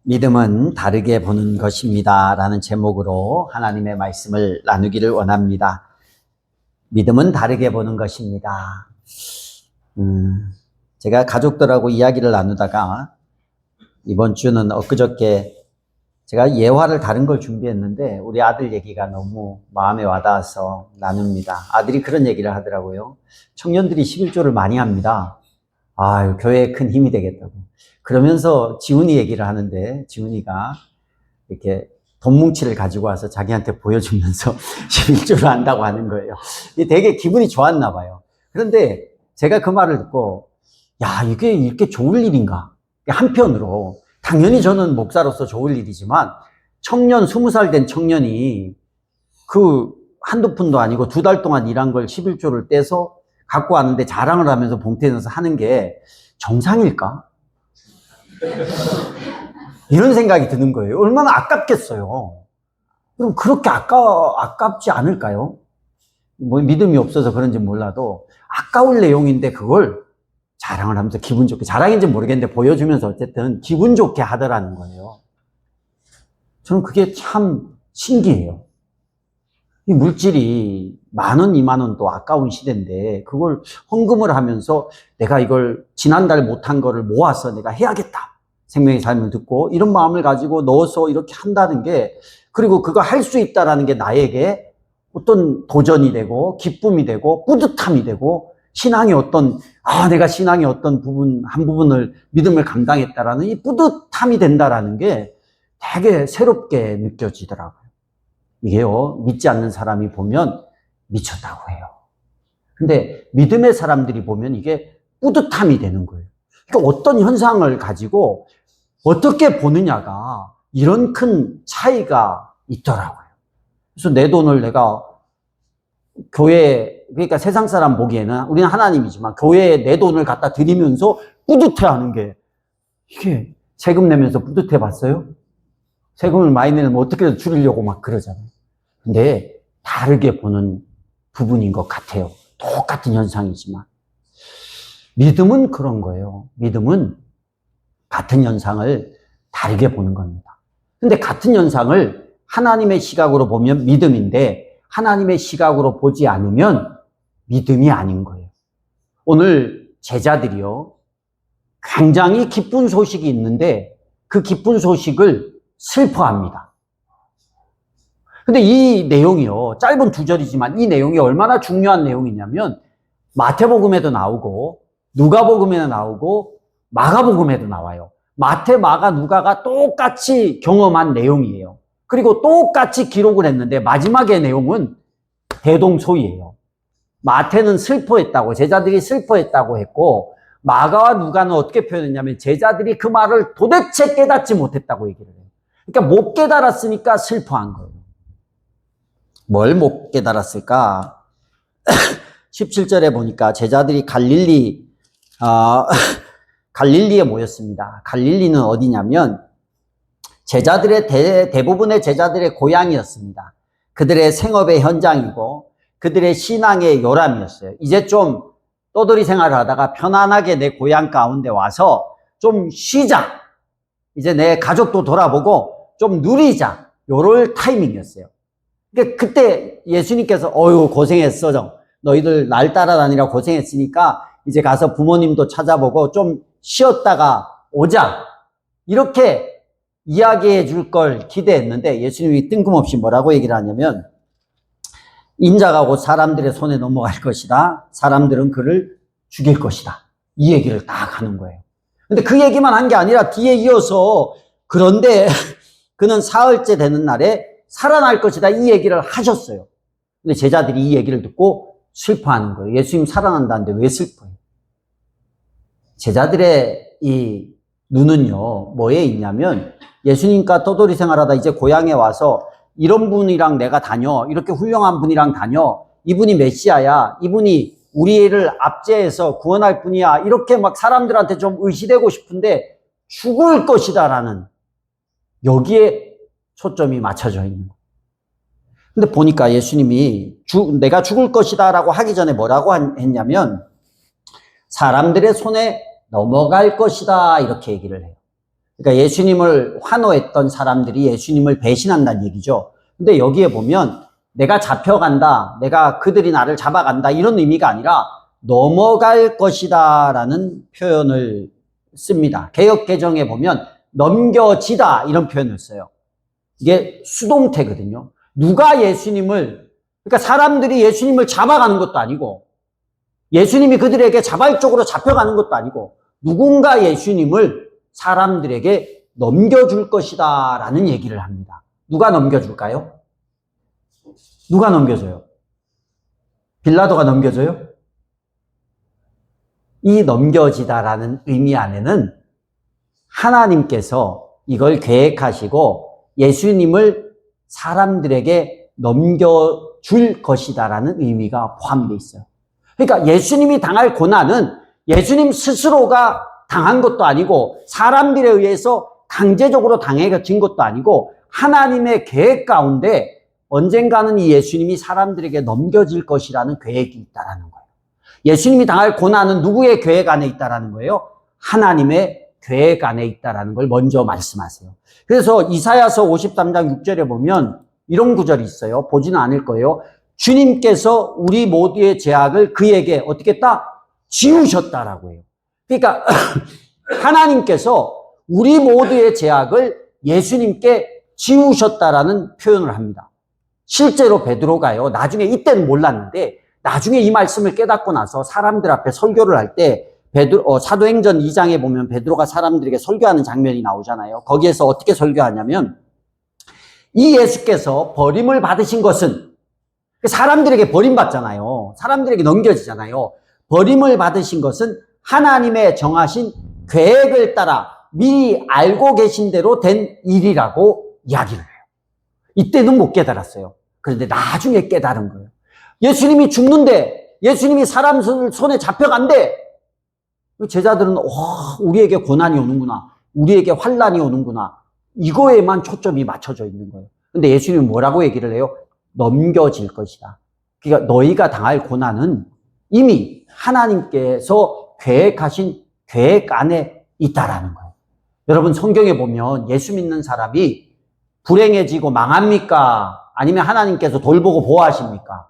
믿음은 다르게 보는 것입니다. 라는 제목으로 하나님의 말씀을 나누기를 원합니다. 믿음은 다르게 보는 것입니다. 제가 가족들하고 이야기를 나누다가 이번 주는 엊그저께 제가 예화를 다른 걸 준비했는데 우리 아들 얘기가 너무 마음에 와닿아서 나눕니다. 아들이 그런 얘기를 하더라고요. 청년들이 11조를 많이 합니다. 아유, 교회에 큰 힘이 되겠다고. 그러면서 지훈이 얘기를 하는데 지훈이가 이렇게 돈 뭉치를 가지고 와서 자기한테 보여주면서 11조를 한다고 하는 거예요. 되게 기분이 좋았나 봐요. 그런데 제가 그 말을 듣고 야, 이게 이렇게 좋을 일인가? 한편으로 당연히 저는 목사로서 좋을 일이지만 청년, 20살 된 청년이 그 한두 푼도 아니고 2달 동안 일한 걸 11조를 떼서 갖고 왔는데 자랑을 하면서 봉투에 넣어서 하는 게 정상일까? 이런 생각이 드는 거예요. 얼마나 아깝겠어요. 그럼 그렇게 아깝지 않을까요? 뭐 믿음이 없어서 그런지 몰라도 아까울 내용인데 그걸 자랑을 하면서 기분 좋게, 자랑인지 모르겠는데 보여주면서 어쨌든 기분 좋게 하더라는 거예요. 저는 그게 참 신기해요. 이 물질이 10,000원, 20,000원도 아까운 시대인데 그걸 헌금을 하면서 내가 이걸 지난달 못한 거를 모아서 내가 해야겠다. 생명의 삶을 듣고 이런 마음을 가지고 넣어서 이렇게 한다는 게, 그리고 그거 할 수 있다라는 게 나에게 어떤 도전이 되고 기쁨이 되고 뿌듯함이 되고 신앙의 어떤, 내가 신앙의 어떤 부분, 한 부분을 믿음을 감당했다라는 이 뿌듯함이 된다라는 게 되게 새롭게 느껴지더라고요. 이게요, 믿지 않는 사람이 보면 미쳤다고 해요. 근데 믿음의 사람들이 보면 이게 뿌듯함이 되는 거예요. 그러니까 어떤 현상을 가지고 어떻게 보느냐가 이런 큰 차이가 있더라고요. 그래서 내 돈을 내가 교회에, 그러니까 세상 사람 보기에는 우리는 하나님이지만 교회에 내 돈을 갖다 드리면서 뿌듯해하는 게, 이게 세금 내면서 뿌듯해 봤어요? 세금을 많이 내면 어떻게든 줄이려고 막 그러잖아요. 근데 다르게 보는 부분인 것 같아요. 똑같은 현상이지만. 믿음은 그런 거예요. 믿음은 같은 현상을 다르게 보는 겁니다. 근데 같은 현상을 하나님의 시각으로 보면 믿음인데 하나님의 시각으로 보지 않으면 믿음이 아닌 거예요. 오늘 제자들이요, 굉장히 기쁜 소식이 있는데 그 기쁜 소식을 슬퍼합니다. 근데 이 내용이요, 짧은 2절이지만 이 내용이 얼마나 중요한 내용이냐면 마태복음에도 나오고 누가복음에도 나오고 마가복음에도 나와요. 마태, 마가, 누가가 똑같이 경험한 내용이에요. 그리고 똑같이 기록을 했는데 마지막의 내용은 대동소이예요. 마태는 슬퍼했다고, 제자들이 슬퍼했다고 했고, 마가와 누가는 어떻게 표현했냐면 제자들이 그 말을 도대체 깨닫지 못했다고 얘기를 해요. 그러니까 못 깨달았으니까 슬퍼한 거예요. 뭘 못 깨달았을까? 17절에 보니까 제자들이 갈릴리에 모였습니다. 갈릴리는 어디냐면 제자들의 대부분의 제자들의 고향이었습니다. 그들의 생업의 현장이고 그들의 신앙의 요람이었어요. 이제 좀 떠돌이 생활을 하다가 편안하게 내 고향 가운데 와서 좀 쉬자. 이제 내 가족도 돌아보고 좀 누리자. 요럴 타이밍이었어요. 그러니까 그때 예수님께서 어휴 고생했어. 너희들 날 따라다니라 고생했으니까 이제 가서 부모님도 찾아보고 좀 쉬었다가 오자. 이렇게 이야기해 줄 걸 기대했는데 예수님이 뜬금없이 뭐라고 얘기를 하냐면 인자가 곧 사람들의 손에 넘어갈 것이다. 사람들은 그를 죽일 것이다. 이 얘기를 딱 하는 거예요. 근데 그 얘기만 한 게 아니라 뒤에 이어서 그런데 그는 사흘째 되는 날에 살아날 것이다. 이 얘기를 하셨어요. 근데 제자들이 이 얘기를 듣고 슬퍼하는 거예요. 예수님 살아난다는데 왜 슬퍼해요? 제자들의 이 눈은요, 뭐에 있냐면 예수님과 떠돌이 생활하다 이제 고향에 와서 이런 분이랑 내가 다녀, 이렇게 훌륭한 분이랑 다녀, 이분이 메시아야, 이분이 우리를 압제해서 구원할 분이야, 이렇게 막 사람들한테 좀 의시되고 싶은데 죽을 것이다 라는, 여기에 초점이 맞춰져 있는 거예요. 근데 보니까 예수님이 내가 죽을 것이다 라고 하기 전에 뭐라고 했냐면 사람들의 손에 넘어갈 것이다 이렇게 얘기를 해요. 그러니까 예수님을 환호했던 사람들이 예수님을 배신한다는 얘기죠. 근데 여기에 보면 내가 잡혀간다, 내가 그들이 나를 잡아간다 이런 의미가 아니라 넘어갈 것이다 라는 표현을 씁니다. 개역개정에 보면 넘겨지다 이런 표현을 써요. 이게 수동태거든요. 누가 예수님을, 그러니까 사람들이 예수님을 잡아가는 것도 아니고 예수님이 그들에게 자발적으로 잡혀가는 것도 아니고 누군가 예수님을 사람들에게 넘겨줄 것이다 라는 얘기를 합니다. 누가 넘겨줄까요? 누가 넘겨줘요? 빌라도가 넘겨줘요? 이 넘겨지다라는 의미 안에는 하나님께서 이걸 계획하시고 예수님을 사람들에게 넘겨줄 것이다라는 의미가 포함되어 있어요. 그러니까 예수님이 당할 고난은 예수님 스스로가 당한 것도 아니고 사람들에 의해서 강제적으로 당해진 것도 아니고 하나님의 계획 가운데 언젠가는 이 예수님이 사람들에게 넘겨질 것이라는 계획이 있다라는 거예요. 예수님이 당할 고난은 누구의 계획 안에 있다라는 거예요? 하나님의 계획 안에 있다라는 걸 먼저 말씀하세요. 그래서 이사야서 53장 6절에 보면 이런 구절이 있어요. 보지는 않을 거예요. 주님께서 우리 모두의 죄악을 그에게 어떻게 했다? 지우셨다라고 해요. 그러니까 하나님께서 우리 모두의 죄악을 예수님께 지우셨다라는 표현을 합니다. 실제로 베드로가요. 나중에 이때는 몰랐는데 나중에 이 말씀을 깨닫고 나서 사람들 앞에 설교를 할 때 사도행전 2장에 보면 베드로가 사람들에게 설교하는 장면이 나오잖아요. 거기에서 어떻게 설교하냐면 이 예수께서 버림을 받으신 것은 사람들에게 버림받잖아요. 사람들에게 넘겨지잖아요. 버림을 받으신 것은 하나님의 정하신 계획을 따라 미리 알고 계신 대로 된 일이라고 이야기를 해요. 이때는 못 깨달았어요. 그런데 나중에 깨달은 거예요. 예수님이 죽는데 예수님이 사람 손에 잡혀간대. 제자들은 우리에게 고난이 오는구나. 우리에게 환난이 오는구나. 이거에만 초점이 맞춰져 있는 거예요. 근데 예수님은 뭐라고 얘기를 해요? 넘겨질 것이다. 그러니까 너희가 당할 고난은 이미 하나님께서 계획하신 계획 안에 있다라는 거예요. 여러분 성경에 보면 예수 믿는 사람이 불행해지고 망합니까? 아니면 하나님께서 돌보고 보호하십니까?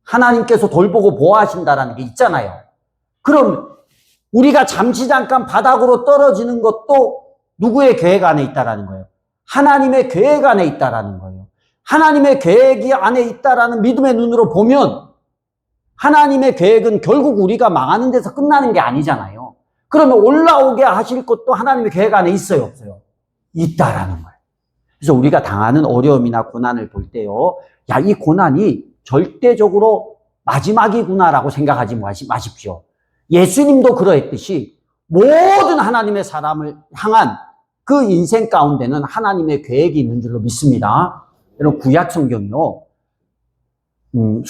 하나님께서 돌보고 보호하신다라는 게 있잖아요. 그럼 우리가 잠시 잠깐 바닥으로 떨어지는 것도 누구의 계획 안에 있다라는 거예요? 하나님의 계획 안에 있다라는 거예요. 하나님의 계획이 안에 있다라는 믿음의 눈으로 보면 하나님의 계획은 결국 우리가 망하는 데서 끝나는 게 아니잖아요. 그러면 올라오게 하실 것도 하나님의 계획 안에 있어요, 없어요? 있다라는 거예요. 그래서 우리가 당하는 어려움이나 고난을 볼 때요, 야, 이 고난이 절대적으로 마지막이구나라고 생각하지 마십시오. 예수님도 그러했듯이 모든 하나님의 사람을 향한 그 인생 가운데는 하나님의 계획이 있는 줄로 믿습니다. 여러분, 구약 성경이요.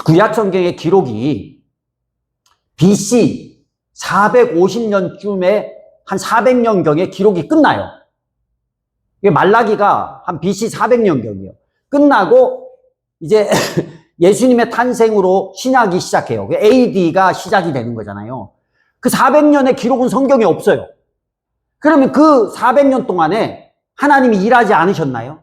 구약 성경의 기록이 BC 450년쯤에 한 400년경에 기록이 끝나요. 말라기가 한 BC 400년경이에요. 끝나고 이제 예수님의 탄생으로 신약이 시작해요. AD가 시작이 되는 거잖아요. 그 400년의 기록은 성경에 없어요. 그러면 그 400년 동안에 하나님이 일하지 않으셨나요?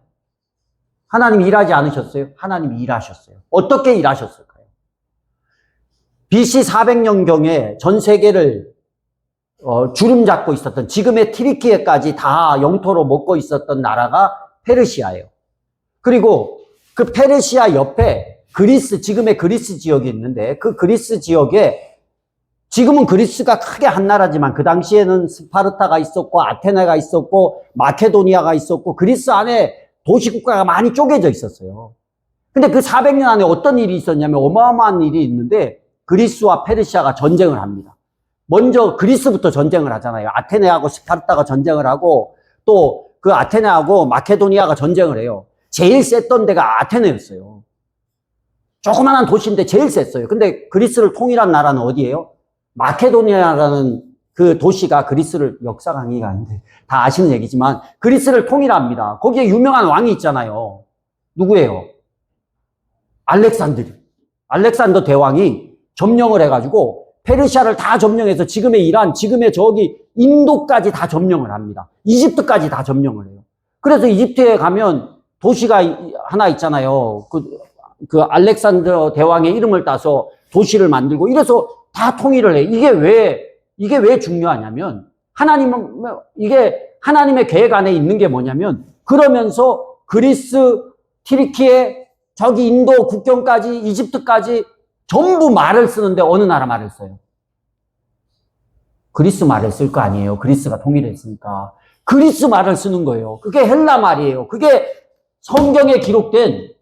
하나님이 일하지 않으셨어요? 하나님이 일하셨어요. 어떻게 일하셨을까요? BC 400년경에 전 세계를 주름 잡고 있었던, 지금의 튀르키예까지 다 영토로 먹고 있었던 나라가 페르시아예요. 그리고 그 페르시아 옆에 그리스, 지금의 그리스 지역이 있는데 그 그리스 지역에 지금은 그리스가 크게 한 나라지만 그 당시에는 스파르타가 있었고 아테네가 있었고 마케도니아가 있었고 그리스 안에 도시국가가 많이 쪼개져 있었어요. 근데 그 400년 안에 어떤 일이 있었냐면 어마어마한 일이 있는데 그리스와 페르시아가 전쟁을 합니다. 먼저 그리스부터 전쟁을 하잖아요. 아테네하고 스파르타가 전쟁을 하고 또 그 아테네하고 마케도니아가 전쟁을 해요. 제일 셌던 데가 아테네였어요. 조그만한 도시인데 제일 셌어요. 근데 그리스를 통일한 나라는 어디예요? 마케도니아라는 그 도시가 그리스를, 역사 강의가 아닌데 다 아시는 얘기지만 그리스를 통일합니다. 거기에 유명한 왕이 있잖아요. 누구예요? 알렉산더 대왕이 점령을 해가지고 페르시아를 다 점령해서 지금의 이란, 지금의 저기 인도까지 다 점령을 합니다. 이집트까지 다 점령을 해요. 그래서 이집트에 가면 도시가 하나 있잖아요. 그 알렉산더 대왕의 이름을 따서 도시를 만들고 이래서 다 통일을 해. 이게 왜 중요하냐면 이게 하나님의 계획 안에 있는 게 뭐냐면 그러면서 그리스, 튀르키예, 저기 인도 국경까지 이집트까지 전부 말을 쓰는데 어느 나라 말을 써요? 그리스 말을 쓸 거 아니에요. 그리스가 통일했으니까. 그리스 말을 쓰는 거예요. 그게 헬라 말이에요. 그게 성경에 기록된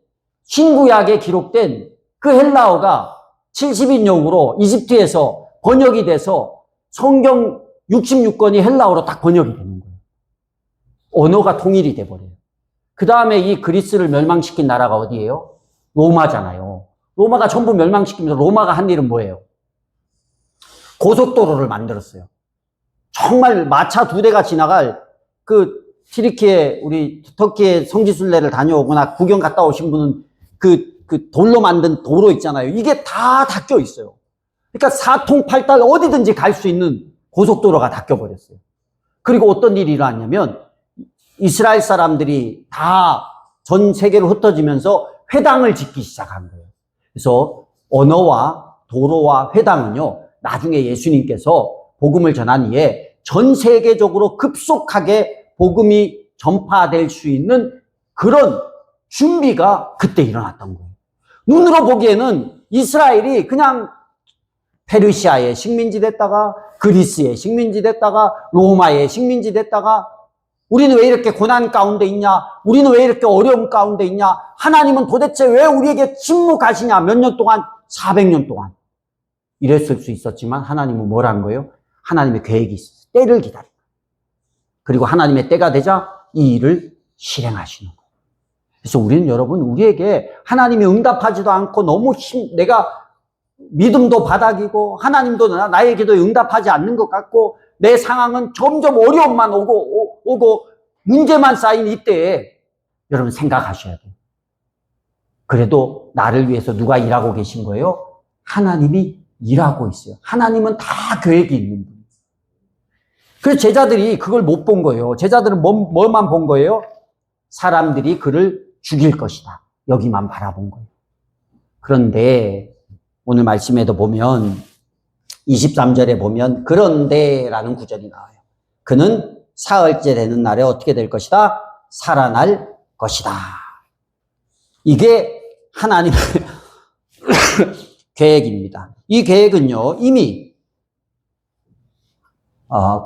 신구약에 기록된 그 헬라어가 70인용으로 이집트에서 번역이 돼서 성경 66권이 헬라어로 딱 번역이 되는 거예요. 언어가 통일이 돼버려요. 그 다음에 이 그리스를 멸망시킨 나라가 어디예요? 로마잖아요. 로마가 전부 멸망시키면서 로마가 한 일은 뭐예요? 고속도로를 만들었어요. 정말 마차 2대가 지나갈 그 튀르키예, 우리 터키의 성지순례를 다녀오거나 구경 갔다 오신 분은 그 돌로 만든 도로 있잖아요. 이게 다 닦여 있어요. 그러니까 사통팔달 어디든지 갈 수 있는 고속도로가 닦여버렸어요. 그리고 어떤 일이 일어났냐면 이스라엘 사람들이 다 전 세계로 흩어지면서 회당을 짓기 시작한 거예요. 그래서 언어와 도로와 회당은요, 나중에 예수님께서 복음을 전한 이에 전 세계적으로 급속하게 복음이 전파될 수 있는 그런 준비가 그때 일어났던 거예요. 눈으로 보기에는 이스라엘이 그냥 페르시아의 식민지 됐다가 그리스의 식민지 됐다가 로마의 식민지 됐다가 우리는 왜 이렇게 고난 가운데 있냐? 우리는 왜 이렇게 어려움 가운데 있냐? 하나님은 도대체 왜 우리에게 침묵하시냐? 몇 년 동안? 400년 동안. 이랬을 수 있었지만 하나님은 뭘 한 거예요? 하나님의 계획이 있었어요. 때를 기다린 거예요. 그리고 하나님의 때가 되자 이 일을 실행하시는 거예요. 그래서 우리는 여러분, 우리에게 하나님이 응답하지도 않고 너무 내가 믿음도 바닥이고 하나님도 나의 기도에 응답하지 않는 것 같고 내 상황은 점점 어려움만 오고 문제만 쌓인 이때에 여러분 생각하셔야 돼요. 그래도 나를 위해서 누가 일하고 계신 거예요? 하나님이 일하고 있어요. 하나님은 다 계획이 있는 분이에요. 그래서 제자들이 그걸 못 본 거예요. 제자들은 뭐만 본 거예요? 사람들이 그를 죽일 것이다. 여기만 바라본 거예요. 그런데 오늘 말씀에도 보면 23절에 보면 그런데라는 구절이 나와요. 그는 사흘째 되는 날에 어떻게 될 것이다? 살아날 것이다. 이게 하나님의 계획입니다. 이 계획은요, 이미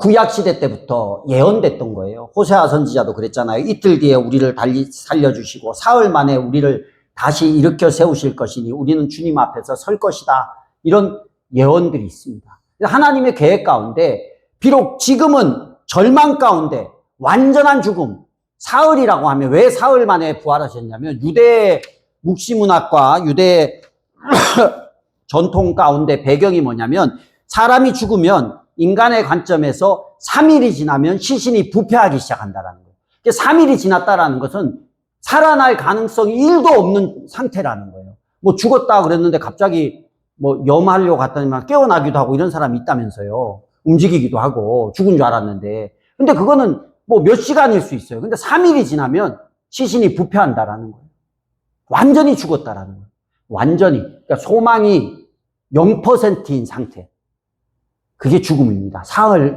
구약시대 때부터 예언됐던 거예요. 호세아 선지자도 그랬잖아요. 이틀 뒤에 우리를 달리 살려주시고 사흘 만에 우리를 다시 일으켜 세우실 것이니 우리는 주님 앞에서 설 것이다. 이런 예언들이 있습니다. 하나님의 계획 가운데 비록 지금은 절망 가운데 완전한 죽음, 사흘이라고 하면 왜 사흘 만에 부활하셨냐면 유대 묵시문학과 유대 전통 가운데 배경이 뭐냐면 사람이 죽으면 인간의 관점에서 3일이 지나면 시신이 부패하기 시작한다는 거예요. 3일이 지났다라는 것은 살아날 가능성이 1도 없는 상태라는 거예요. 뭐 죽었다 그랬는데 갑자기 뭐 염하려고 갔더니만 깨어나기도 하고 이런 사람이 있다면서요. 움직이기도 하고 죽은 줄 알았는데. 근데 그거는 뭐 몇 시간일 수 있어요. 근데 3일이 지나면 시신이 부패한다라는 거예요. 완전히 죽었다라는 거예요. 완전히. 그러니까 소망이 0%인 상태. 그게 죽음입니다.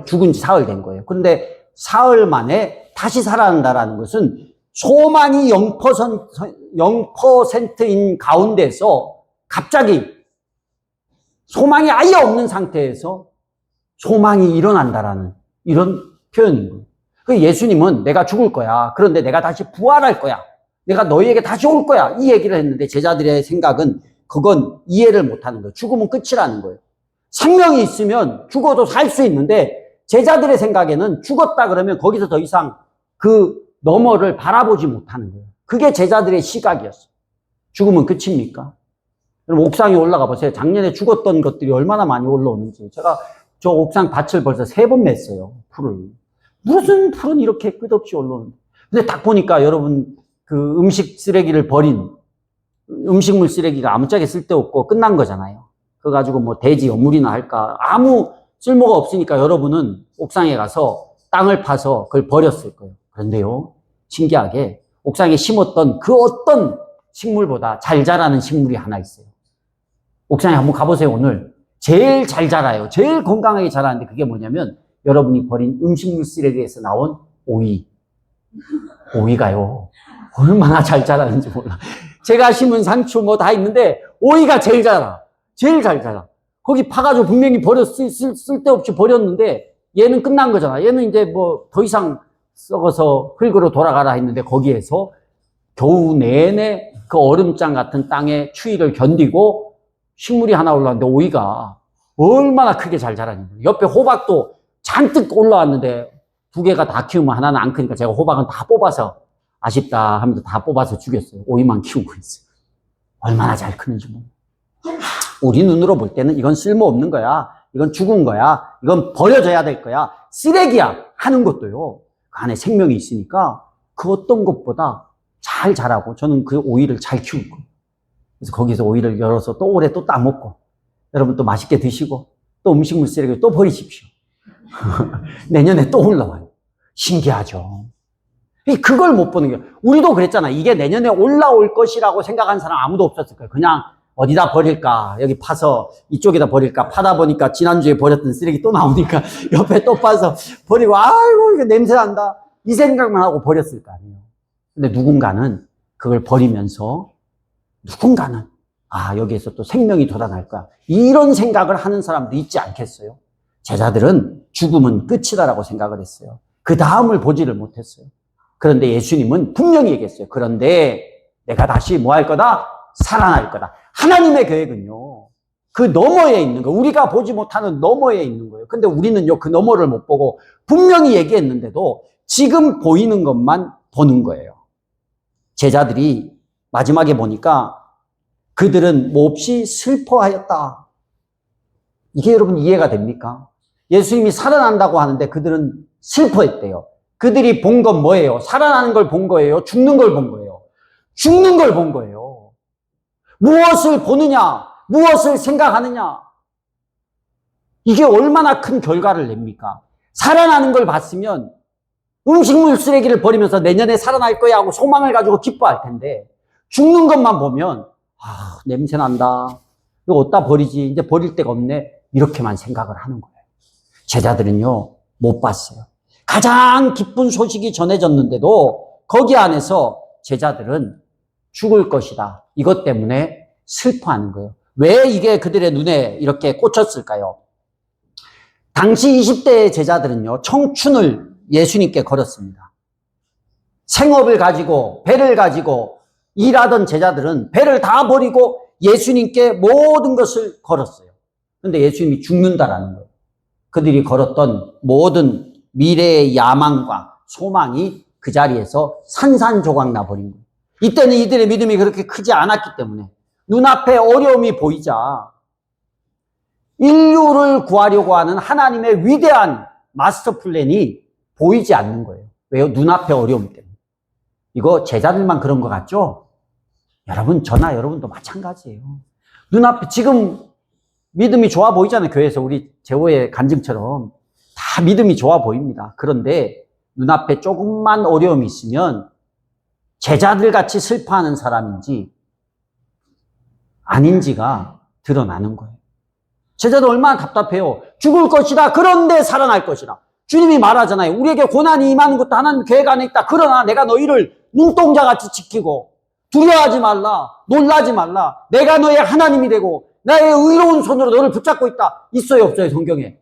죽은 지 사흘 된 거예요. 그런데 사흘 만에 다시 살아난다라는 것은 소망이 0%인 가운데서 갑자기 소망이 아예 없는 상태에서 소망이 일어난다라는 이런 표현인 거예요. 그 예수님은 내가 죽을 거야. 그런데 내가 다시 부활할 거야. 내가 너희에게 다시 올 거야. 이 얘기를 했는데 제자들의 생각은 그건 이해를 못하는 거예요. 죽으면 끝이라는 거예요. 생명이 있으면 죽어도 살 수 있는데 제자들의 생각에는 죽었다 그러면 거기서 더 이상 그 너머를 바라보지 못하는 거예요. 그게 제자들의 시각이었어요. 죽으면 끝입니까? 그럼 옥상에 올라가 보세요. 작년에 죽었던 것들이 얼마나 많이 올라오는지. 제가 저 옥상 밭을 벌써 3번 맸어요. 풀을. 무슨 풀은 이렇게 끝없이 올라오는데. 근데 딱 보니까 여러분 그 음식 쓰레기를 버린 음식물 쓰레기가 아무짝에 쓸데없고 끝난 거잖아요. 그거 가지고 뭐 돼지 어물이나 할까. 아무 쓸모가 없으니까 여러분은 옥상에 가서 땅을 파서 그걸 버렸을 거예요. 그런데요, 신기하게 옥상에 심었던 그 어떤 식물보다 잘 자라는 식물이 하나 있어요. 옥상에 한번 가보세요. 오늘 제일 잘 자라요. 제일 건강하게 자라는데 그게 뭐냐면 여러분이 버린 음식물 쓰레기에서 나온 오이. 오이가요, 얼마나 잘 자라는지 몰라. 제가 심은 상추 뭐 다 있는데 오이가 제일 자라. 제일 잘 자라. 거기 파가지고 분명히 쓸데없이 버렸는데 얘는 끝난 거잖아. 얘는 이제 뭐 더 이상 썩어서 흙으로 돌아가라 했는데 거기에서 겨우 내내 그 얼음장 같은 땅의 추위를 견디고 식물이 하나 올라왔는데 오이가 얼마나 크게 잘 자라는지. 옆에 호박도 잔뜩 올라왔는데 두 개가 다 키우면 하나는 안 크니까 제가 호박은 다 뽑아서 아쉽다 하면서 다 뽑아서 죽였어요. 오이만 키우고 있어요. 얼마나 잘 크는지 뭐. 우리 눈으로 볼 때는 이건 쓸모없는 거야. 이건 죽은 거야. 이건 버려져야 될 거야. 쓰레기야. 하는 것도요, 그 안에 생명이 있으니까 그 어떤 것보다 잘 자라고 저는 그 오이를 잘 키울 거예요. 그래서 거기서 오이를 열어서 또 올해 또 따먹고 여러분 또 맛있게 드시고 또 음식물 쓰레기 또 버리십시오. 내년에 또 올라와요. 신기하죠. 그걸 못 보는 게, 우리도 그랬잖아. 이게 내년에 올라올 것이라고 생각한 사람 아무도 없었을 거예요. 그냥 어디다 버릴까? 여기 파서 이쪽에다 버릴까? 파다 보니까 지난주에 버렸던 쓰레기 또 나오니까 옆에 또 파서 버리고, 아이고, 이거 냄새 난다. 이 생각만 하고 버렸을 거 아니에요. 근데 누군가는 그걸 버리면서 누군가는, 아, 여기에서 또 생명이 돋아날 거야. 이런 생각을 하는 사람도 있지 않겠어요? 제자들은 죽음은 끝이다라고 생각을 했어요. 그 다음을 보지를 못했어요. 그런데 예수님은 분명히 얘기했어요. 그런데 내가 다시 뭐 할 거다? 살아날 거다. 하나님의 계획은요, 그 너머에 있는 거, 우리가 보지 못하는 너머에 있는 거예요. 근데 우리는요, 그 너머를 못 보고 분명히 얘기했는데도 지금 보이는 것만 보는 거예요. 제자들이 마지막에 보니까 그들은 몹시 슬퍼하였다. 이게 여러분 이해가 됩니까? 예수님이 살아난다고 하는데 그들은 슬퍼했대요. 그들이 본 건 뭐예요? 살아나는 걸 본 거예요? 죽는 걸 본 거예요? 죽는 걸 본 거예요. 무엇을 보느냐? 무엇을 생각하느냐? 이게 얼마나 큰 결과를 냅니까? 살아나는 걸 봤으면 음식물 쓰레기를 버리면서 내년에 살아날 거야 하고 소망을 가지고 기뻐할 텐데, 죽는 것만 보면 아, 냄새 난다. 이거 어디다 버리지? 이제 버릴 데가 없네. 이렇게만 생각을 하는 거예요. 제자들은요, 못 봤어요. 가장 기쁜 소식이 전해졌는데도 거기 안에서 제자들은 죽을 것이다. 이것 때문에 슬퍼하는 거예요. 왜 이게 그들의 눈에 이렇게 꽂혔을까요? 당시 20대의 제자들은요, 청춘을 예수님께 걸었습니다. 생업을 가지고, 배를 가지고 일하던 제자들은 배를 다 버리고 예수님께 모든 것을 걸었어요. 근데 예수님이 죽는다라는 거예요. 그들이 걸었던 모든 미래의 야망과 소망이 그 자리에서 산산조각 나버린 거예요. 이때는 이들의 믿음이 그렇게 크지 않았기 때문에 눈앞에 어려움이 보이자 인류를 구하려고 하는 하나님의 위대한 마스터 플랜이 보이지 않는 거예요. 왜요? 눈앞에 어려움 때문에. 이거 제자들만 그런 것 같죠? 여러분, 저나 여러분도 마찬가지예요. 눈앞에 지금 믿음이 좋아 보이잖아요. 교회에서 우리 제호의 간증처럼 다 믿음이 좋아 보입니다. 그런데 눈앞에 조금만 어려움이 있으면 제자들 같이 슬퍼하는 사람인지 아닌지가 드러나는 거예요. 제자들 얼마나 답답해요. 죽을 것이다. 그런데 살아날 것이다. 주님이 말하잖아요. 우리에게 고난이 임하는 것도 하나님 계획 안에 있다. 그러나 내가 너희를 눈동자같이 지키고 두려워하지 말라. 놀라지 말라. 내가 너의 하나님이 되고 나의 의로운 손으로 너를 붙잡고 있다. 있어요, 없어요, 성경에?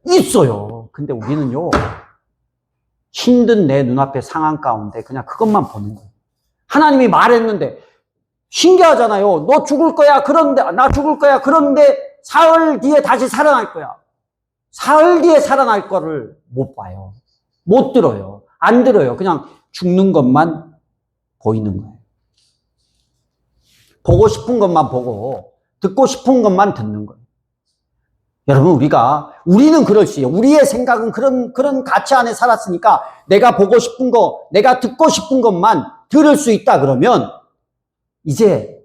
있어요. 근데 우리는요, 힘든 내 눈앞의 상황 가운데 그냥 그것만 보는 거예요. 하나님이 말했는데 신기하잖아요. 너 죽을 거야. 그런데 나 죽을 거야. 그런데 사흘 뒤에 다시 살아날 거야. 사흘 뒤에 살아날 거를 못 봐요. 못 들어요. 안 들어요. 그냥 죽는 것만 보이는 거예요. 보고 싶은 것만 보고 듣고 싶은 것만 듣는 거예요. 여러분, 우리는 그럴 수 있어요. 우리의 생각은 그런 가치 안에 살았으니까 내가 보고 싶은 거, 내가 듣고 싶은 것만 들을 수 있다 그러면 이제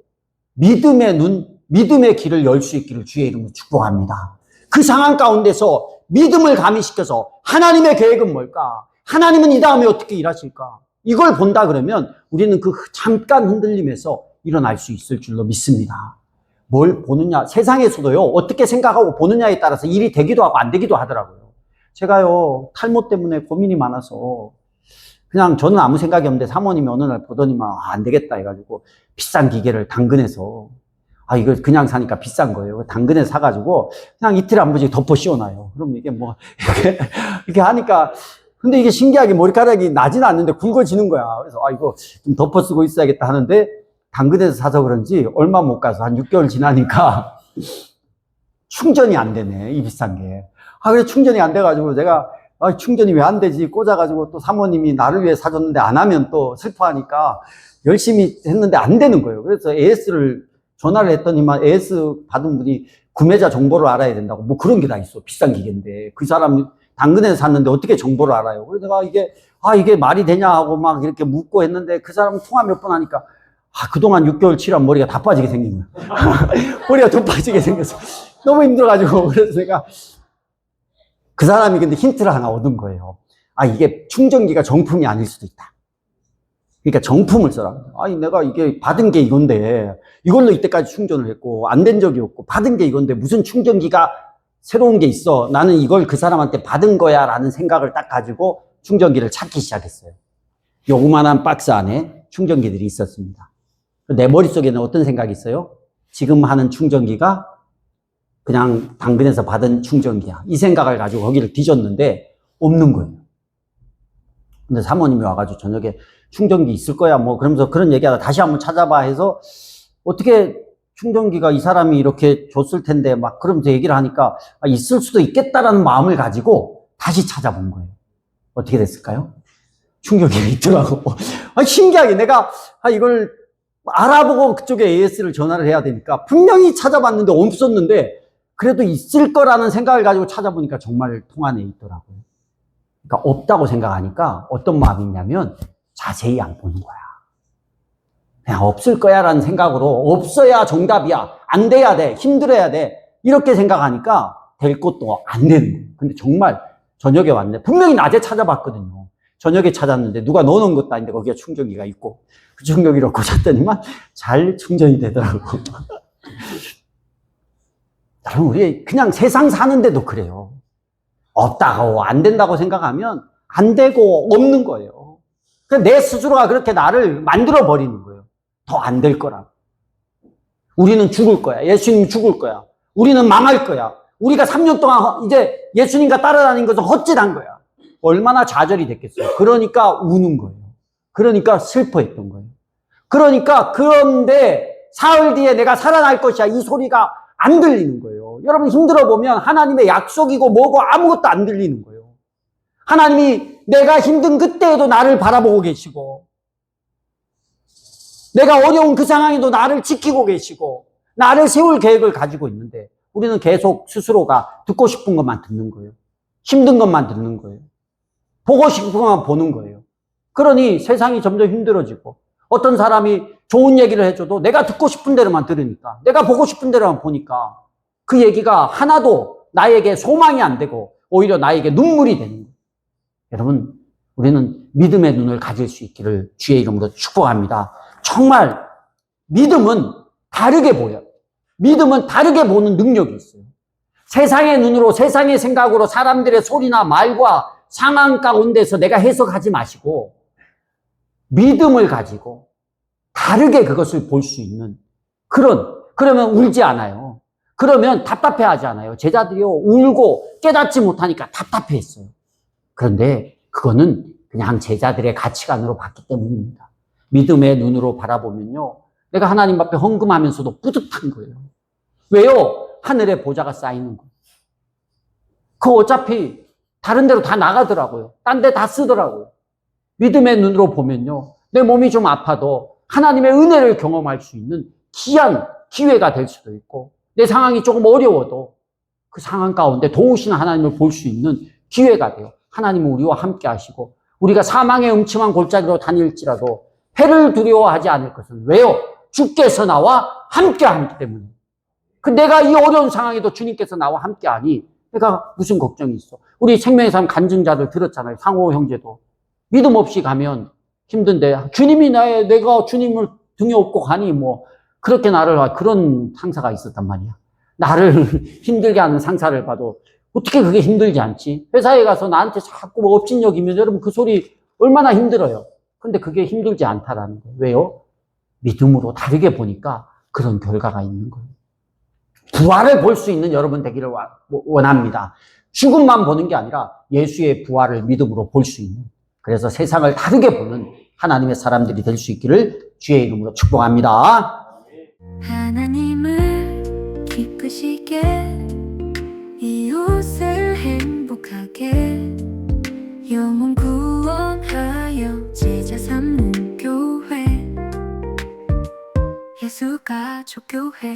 믿음의 길을 열 수 있기를 주의 이름으로 축복합니다. 그 상황 가운데서 믿음을 가미시켜서 하나님의 계획은 뭘까? 하나님은 이 다음에 어떻게 일하실까? 이걸 본다 그러면 우리는 그 잠깐 흔들림에서 일어날 수 있을 줄로 믿습니다. 뭘 보느냐? 세상에서도요, 어떻게 생각하고 보느냐에 따라서 일이 되기도 하고 안 되기도 하더라고요. 제가요, 탈모 때문에 고민이 많아서 그냥 저는 아무 생각이 없는데 사모님이 어느 날 보더니만 안 되겠다 해가지고 비싼 기계를 당근에서 이거 그냥 사니까 비싼 거예요. 당근에 사가지고 그냥 이틀 안 보지 덮어 씌워놔요. 그럼 이게 뭐 이렇게 하니까 근데 이게 신기하게 머리카락이 나지는 않는데 굵어지는 거야. 그래서 이거 좀 덮어 쓰고 있어야겠다 하는데 당근에서 사서 그런지 얼마 못 가서 한 6개월 지나니까 충전이 안 되네, 이 비싼 게. 그래 충전이 안 돼가지고 내가 충전이 왜 안 되지 꽂아가지고 또 사모님이 나를 위해 사줬는데 안 하면 또 슬퍼하니까 열심히 했는데 안 되는 거예요. 그래서 AS를 전화를 했더니만 AS 받은 분이 구매자 정보를 알아야 된다고 뭐 그런 게 다 있어. 비싼 기계인데 그 사람 당근에서 샀는데 어떻게 정보를 알아요? 그래서 내가 이게 말이 되냐 하고 막 이렇게 묻고 했는데 그 사람 통화 몇 번 하니까 그동안 6개월 치료한 머리가 다 빠지게 생긴 거야. 머리가 더 빠지게 생겼어. 너무 힘들어가지고. 그래서 내가 그 사람이 근데 힌트를 하나 얻은 거예요. 이게 충전기가 정품이 아닐 수도 있다. 그러니까 정품을 써라. 내가 이게 받은 게 이건데 이걸로 이때까지 충전을 했고 안 된 적이 없고 받은 게 이건데 무슨 충전기가 새로운 게 있어. 나는 이걸 그 사람한테 받은 거야 라는 생각을 딱 가지고 충전기를 찾기 시작했어요. 요그만한 박스 안에 충전기들이 있었습니다. 내 머릿속에는 어떤 생각이 있어요? 지금 하는 충전기가 그냥 당근에서 받은 충전기야. 이 생각을 가지고 거기를 뒤졌는데 없는 거예요. 근데 사모님이 와가지고 저녁에 충전기 있을 거야 뭐 그러면서 그런 얘기하다 다시 한번 찾아봐 해서 어떻게 충전기가 이 사람이 이렇게 줬을 텐데 막 그러면서 얘기를 하니까 있을 수도 있겠다라는 마음을 가지고 다시 찾아본 거예요. 어떻게 됐을까요? 충전기가 있더라고. 신기하게 내가 이걸 알아보고 그쪽에 AS를 전화를 해야 되니까 분명히 찾아봤는데 없었는데 그래도 있을 거라는 생각을 가지고 찾아보니까 정말 통안에 있더라고요. 그러니까 없다고 생각하니까 어떤 마음이 있냐면 자세히 안 보는 거야. 그냥 없을 거야 라는 생각으로 없어야 정답이야. 안 돼야 돼. 힘들어야 돼. 이렇게 생각하니까 될 것도 안 되는 거예요. 근데 정말 저녁에 왔네. 분명히 낮에 찾아봤거든요. 저녁에 찾았는데 누가 넣어놓은 것도 아닌데 거기에 충전기가 있고 그 충전기로 꽂았더니만 잘 충전이 되더라고. 여러분 우리 그냥 세상 사는데도 그래요. 없다고 안 된다고 생각하면 안 되고 없는 거예요. 내 스스로가 그렇게 나를 만들어 버리는 거예요. 더 안 될 거라고. 우리는 죽을 거야. 예수님 죽을 거야. 우리는 망할 거야. 우리가 3년 동안 이제 예수님과 따라다닌 것은 헛짓한 거야. 얼마나 좌절이 됐겠어요. 그러니까 우는 거예요. 그러니까 슬퍼했던 거예요. 그러니까 그런데 사흘 뒤에 내가 살아날 것이야. 이 소리가 안 들리는 거예요. 여러분 힘들어 보면 하나님의 약속이고 뭐고 아무것도 안 들리는 거예요. 하나님이 내가 힘든 그때에도 나를 바라보고 계시고 내가 어려운 그 상황에도 나를 지키고 계시고 나를 세울 계획을 가지고 있는데 우리는 계속 스스로가 듣고 싶은 것만 듣는 거예요. 힘든 것만 듣는 거예요. 보고 싶은 것만 보는 거예요. 그러니 세상이 점점 힘들어지고 어떤 사람이 좋은 얘기를 해줘도 내가 듣고 싶은 대로만 들으니까 내가 보고 싶은 대로만 보니까 그 얘기가 하나도 나에게 소망이 안 되고 오히려 나에게 눈물이 되는 거예요. 여러분 우리는 믿음의 눈을 가질 수 있기를 주의 이름으로 축복합니다. 정말 믿음은 다르게 보여요. 믿음은 다르게 보는 능력이 있어요. 세상의 눈으로 세상의 생각으로 사람들의 소리나 말과 상황 가운데서 내가 해석하지 마시고 믿음을 가지고 다르게 그것을 볼 수 있는 그러면 울지 않아요. 그러면 답답해하지 않아요. 제자들이요 울고 깨닫지 못하니까 답답해했어요. 그런데 그거는 그냥 제자들의 가치관으로 봤기 때문입니다. 믿음의 눈으로 바라보면요 내가 하나님 앞에 헌금하면서도 뿌듯한 거예요. 왜요? 하늘에 보좌가 쌓이는 거예요. 그거 어차피 다른 데로 다 나가더라고요. 딴 데 다 쓰더라고요. 믿음의 눈으로 보면요 내 몸이 좀 아파도 하나님의 은혜를 경험할 수 있는 귀한 기회가 될 수도 있고 내 상황이 조금 어려워도 그 상황 가운데 도우시는 하나님을 볼 수 있는 기회가 돼요. 하나님은 우리와 함께 하시고 우리가 사망의 음침한 골짜기로 다닐지라도 해를 두려워하지 않을 것은 왜요? 주께서 나와 함께 하기 때문에. 내가 이 어려운 상황에도 주님께서 나와 함께하니 내가 무슨 걱정이 있어. 우리 생명의 삶 간증자들 들었잖아요. 상호 형제도. 믿음 없이 가면 힘든데 주님이 내가 주님을 등에 업고 가니 뭐 그렇게 그런 상사가 있었단 말이야. 나를 힘들게 하는 상사를 봐도 어떻게 그게 힘들지 않지? 회사에 가서 나한테 자꾸 뭐 업신여기면 여러분 그 소리 얼마나 힘들어요. 근데 그게 힘들지 않다라는 거예요. 왜요? 믿음으로 다르게 보니까 그런 결과가 있는 거예요. 부활을 볼 수 있는 여러분 되기를 원합니다. 죽음만 보는 게 아니라 예수의 부활을 믿음으로 볼 수 있는, 그래서 세상을 다르게 보는 하나님의 사람들이 될 수 있기를 주의 이름으로 축복합니다. 하나님을 기쁘시게 이웃을 행복하게 영혼 구원하여 제자 삼는 교회 예수가족교회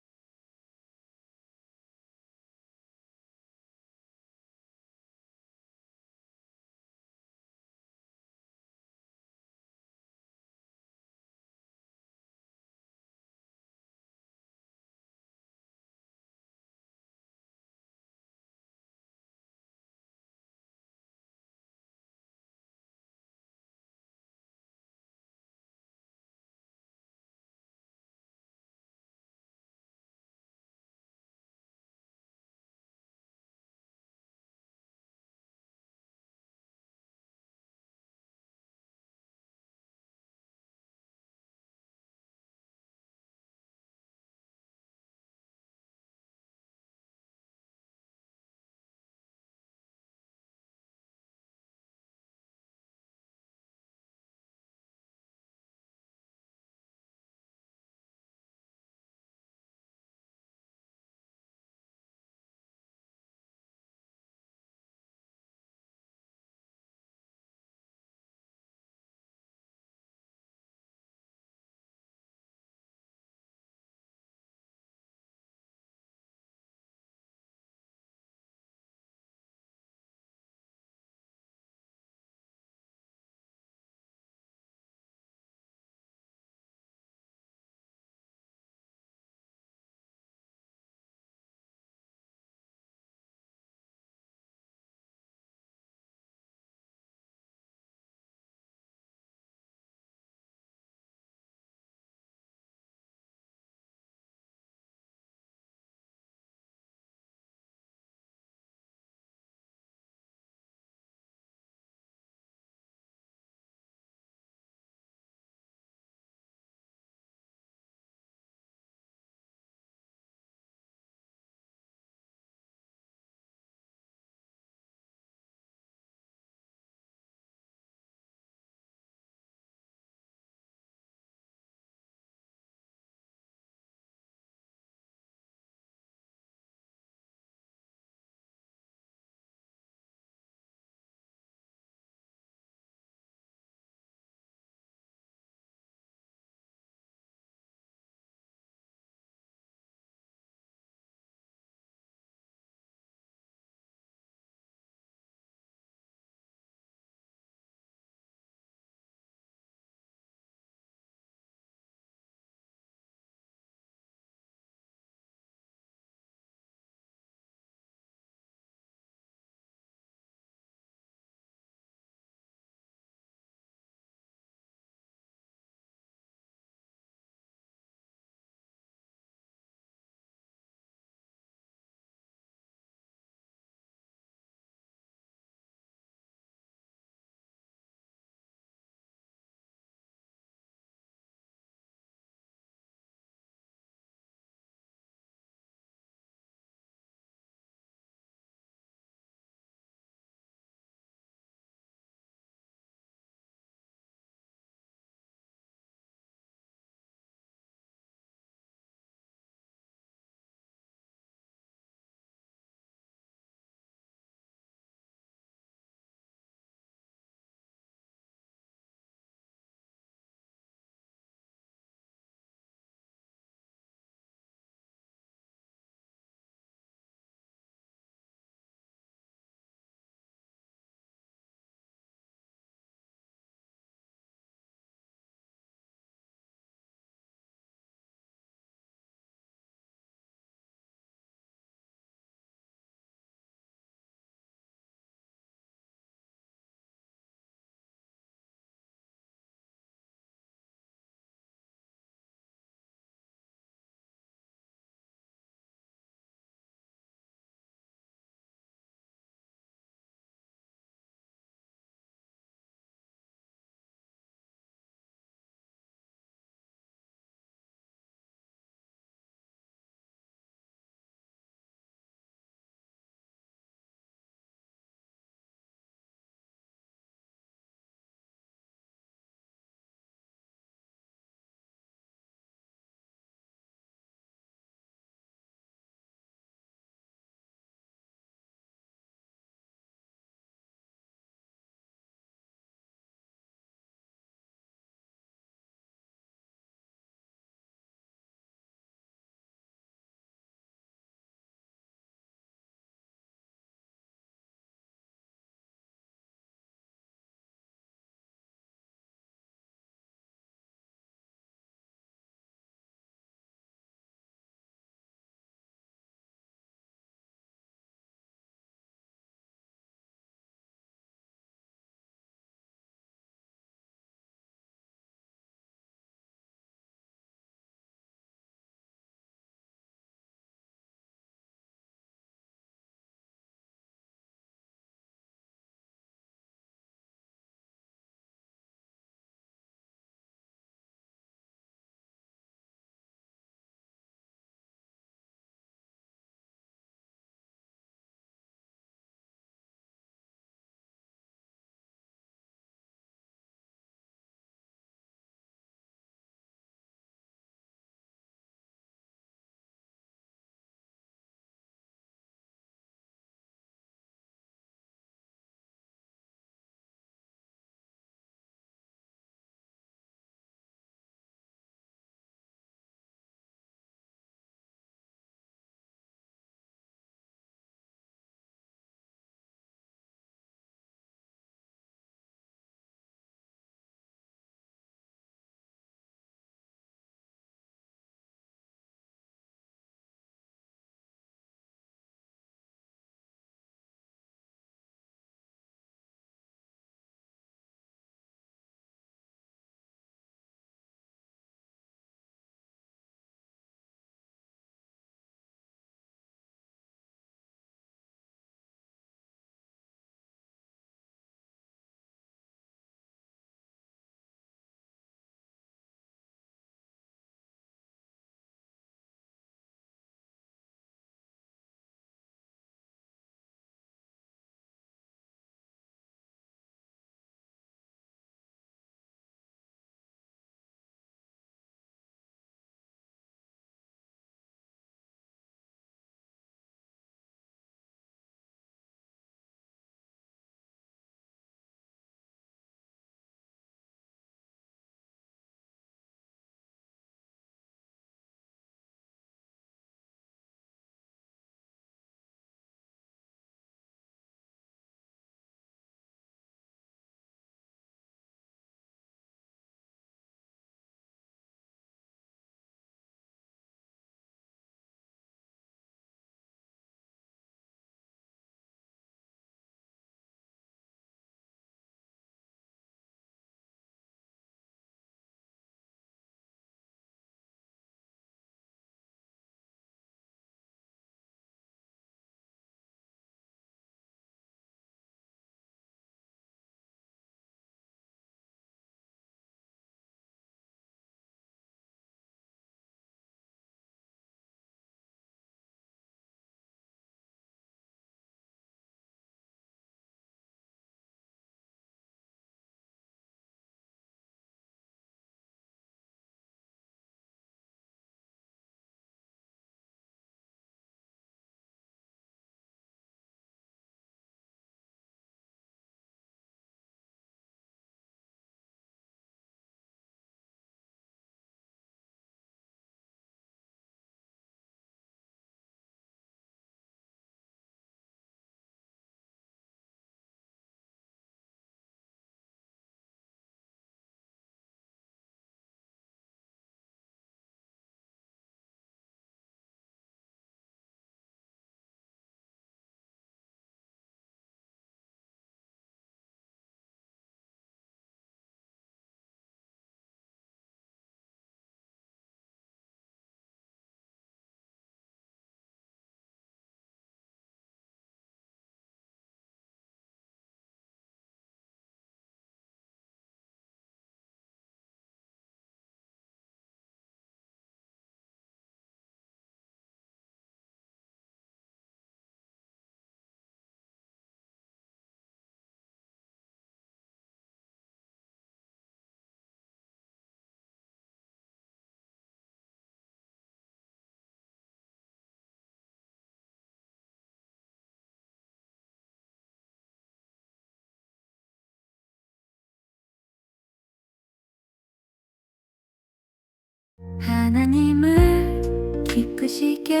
하나님을 기쁘시게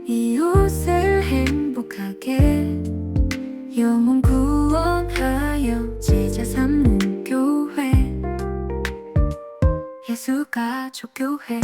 이웃을 행복하게 영혼 구원하여 제자 삼는 교회 예수 가족 교회